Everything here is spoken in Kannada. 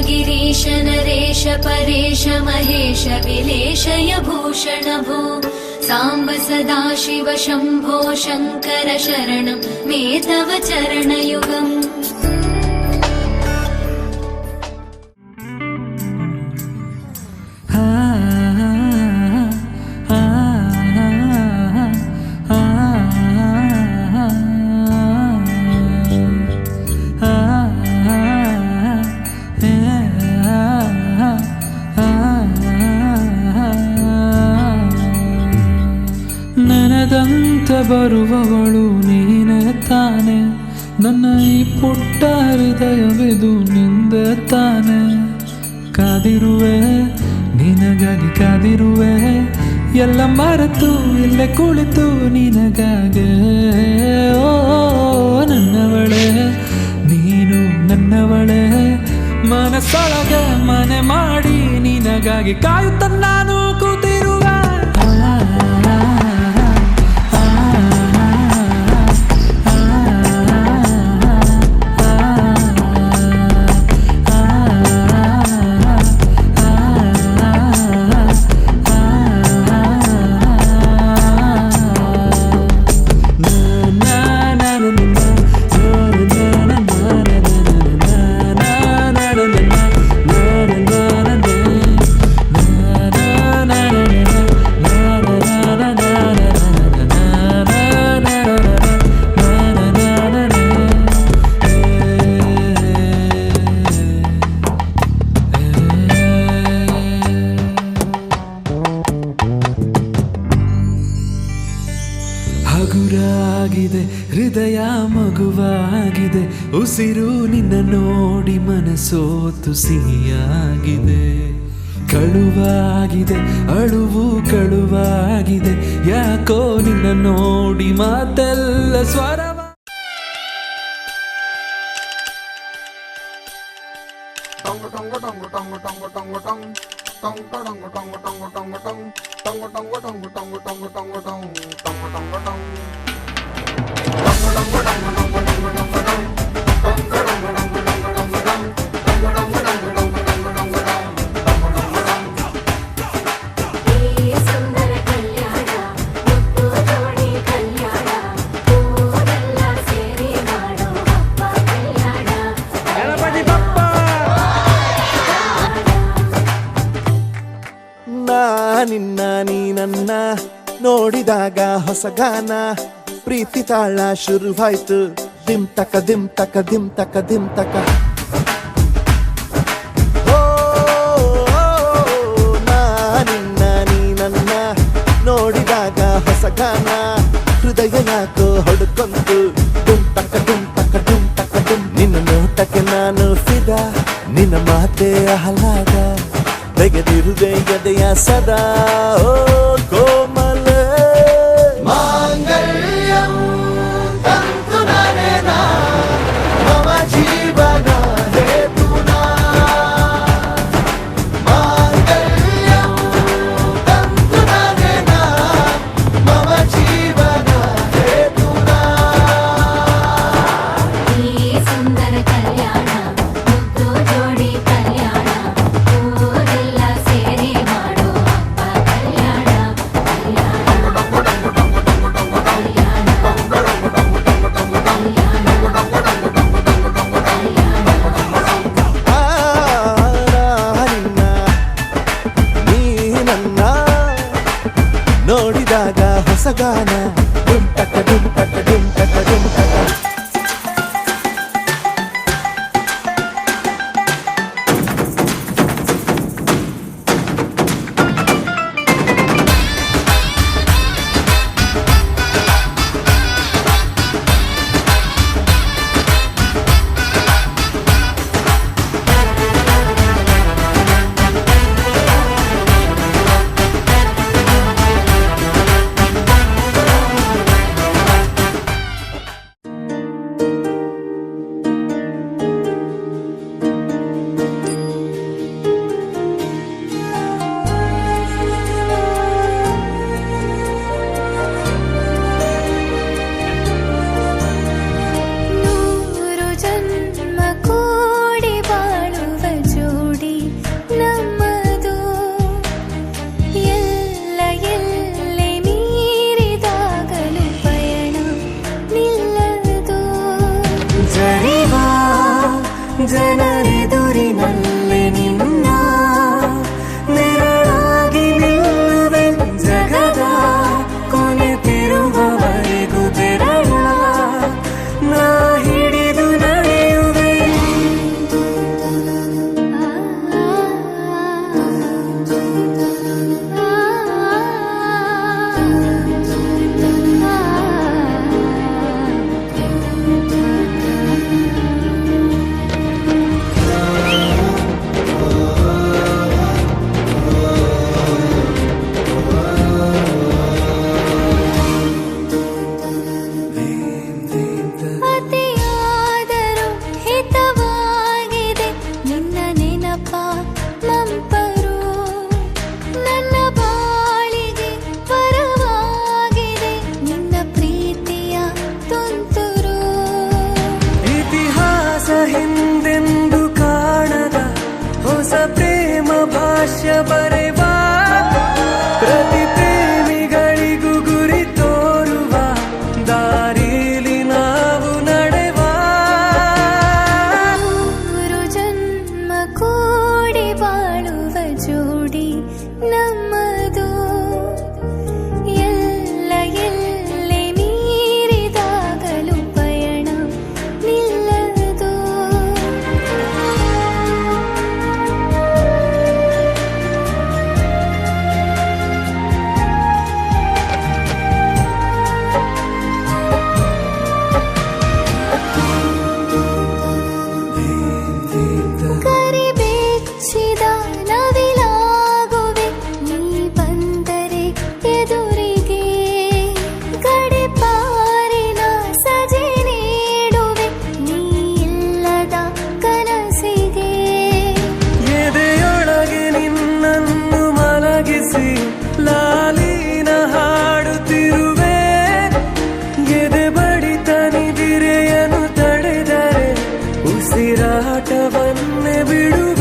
गिरीश नरेश परेश महेश विलेशय भूषण भो साम्ब सदाशिव शम्भो शङ्कर शरणं मे तव चरणयुगम्। ನೆನೆದಂತೆ ಬರುವವಳು ನೀನೇ ತಾನೆ, ನನ್ನ ಈ ಪುಟ್ಟ ಹೃದಯವಿದು ನಿಂದೆ ತಾನೆ. ಕಾದಿರುವೆ ನಿನಗಾಗಿ ಕಾದಿರುವೆ, ಎಲ್ಲ ಮರೆತು ಇಲ್ಲೇ ಕುಳಿತು ನಿನಗಾಗೆ. ಓ ನನ್ನವಳೆ ನೀನು ನನ್ನವಳೆ, ಮನಸ್ಸೊಳಗೆ ಮನೆ ಮಾಡಿ ನಿನಗಾಗಿ ಕಾಯುತ್ತ ನಾನು ಕೂತಿರುವೆ. ಹಗುರಾಗಿದೆ ಹೃದಯ ಮಗುವಾಗಿದೆ, ಉಸಿರು ನಿನ್ನ ನೋಡಿ ಮನಸೋತು ಸಿಹಿಯಾಗಿದೆ. ಕಳುವಾಗಿದೆ ಅಳುವು ಕಳುವಾಗಿದೆ, ಯಾಕೋ ನಿನ್ನ ನೋಡಿ ಮಾತೆಲ್ಲ ಸ್ವರವ. ನಿನ್ನ ನೀ ನನ್ನ ನೋಡಿದಾಗ ಹೊಸ ಗಾನ, ಪ್ರೀತಿ ತಾಳ ಶುರುವಾಯ್ತು. ದಿಮ್ ತಕ ದಿಮ್ ತಕ ದಿಮ್ ತಕ ದಿಮ್ ತಕ. ಓ ನಿನ್ನ ನೀ ನನ್ನ ನೋಡಿದಾಗ ಹೊಸ ಗಾನ, ಹೃದಯ ಯಾಕೋ ಹೊಡ್ಕೊಂತು. ಡುಮ್ ತಕ ಡುಮ್ ತಕ ಡುಮ್ ತಕ ಡುಮ್. ನಿನ್ನ ನೋಟಕ್ಕೆ ನಾನು ಫಿದಾ, ನಿನ್ನ ಮಾತೆ ಆಹ್ಲಾದ, ತೆಗೆದಿರುವೆ ಎದೆಯ ಸದಾ. ಓ ಕೋಮಲ ಮಾಂಗಲ್ಯಂ ತಂತು ನರೇನಾ ಮಮ ಜೀವನ ಹೇತುನಾ. ಮಾಂಗಲ್ಯಂ ತಂತು ನರೇನಾ ಮಮ ಜೀವನ ಹೇತುನಾ. ಈ ಸುಂದರ ಕಲ್ಯಾಣ ಮುದ್ದು ಜೋಡಿ ಕಲ್ಯಾಣ, ನೋಡಿದಾಗ ಹೊಸ ಗಾನ. ಡುಮ್ ಟಕ ಡುಮ್ ಟಕ ಡುಮ್ ಟಕ ಡುಮ್ ಟಕ. ಜನರೆದುರಿನಲ್ಲಿ ನಿನ್ನ ನೆರಳಾಗಿ ನಿಲ್ಲುವೆ ಜಗದ ಕೊನೆ ತಿರುವವರೆಗೂ ಬೆರಳ ನಾ ಹಿಡಿದು ನಡೆಯುವೆ. ಅತಿಯಾದರೂ ಹಿತವಾಗಿದೆ ನಿನ್ನ ನೆನಪ ನಂಪರು ನನ್ನ ಬಾಳಿಗೆ ಪರವಾಗಿದೆ ನಿನ್ನ ಪ್ರೀತಿಯ ತುಂತುರು. ಇತಿಹಾಸ ಹಿಂದೆಂದು ಕಾಣದ ಹೊಸ ಪ್ರೇಮ ಭಾಷ್ಯ ಬರೆವ ಪ್ರತಿ ಪ್ರೇಮಿಗಳಿಗೂ ಗುರಿ ತೋರುವ ದಾರಿಲಿ ನಾವು ನಡೆವ. ಮೂರು ಜನ್ಮ ಕೂಡಿ ಬಾಳುವ ಜೋಡಿ ನಮ್ಮದು ಎಲ್ಲ ಎಲ್ಲೆ ಮೀರಿದಾಗಲೂ ಪಯಣ ನಿಲ್ಲದು. ಕರಿಬೆಚ್ಚಿದ ನವಿಲಾಗುವೆ ನೀ ಬಂದರೆ ಎದುರಿಗೆ ಗಡಿಪಾರಿನ ಸಜೆ ನೀಡುವೆ ನೀ ಇಲ್ಲದ ಕನಸಿಗೆ. ಎದೆಯೊಳಗೆ ನಿನ್ನನ್ನು ಮಲಗಿಸಿ ಲಾಲಿನ ಹಾಡುತ್ತಿರುವೆ. ಎದೆ ಬಡಿತ ನಿದಿರೆಯನ್ನು ತಡೆದರೆ ಉಸಿರಾಟವನ್ನೇ ಬಿಡುವೆ.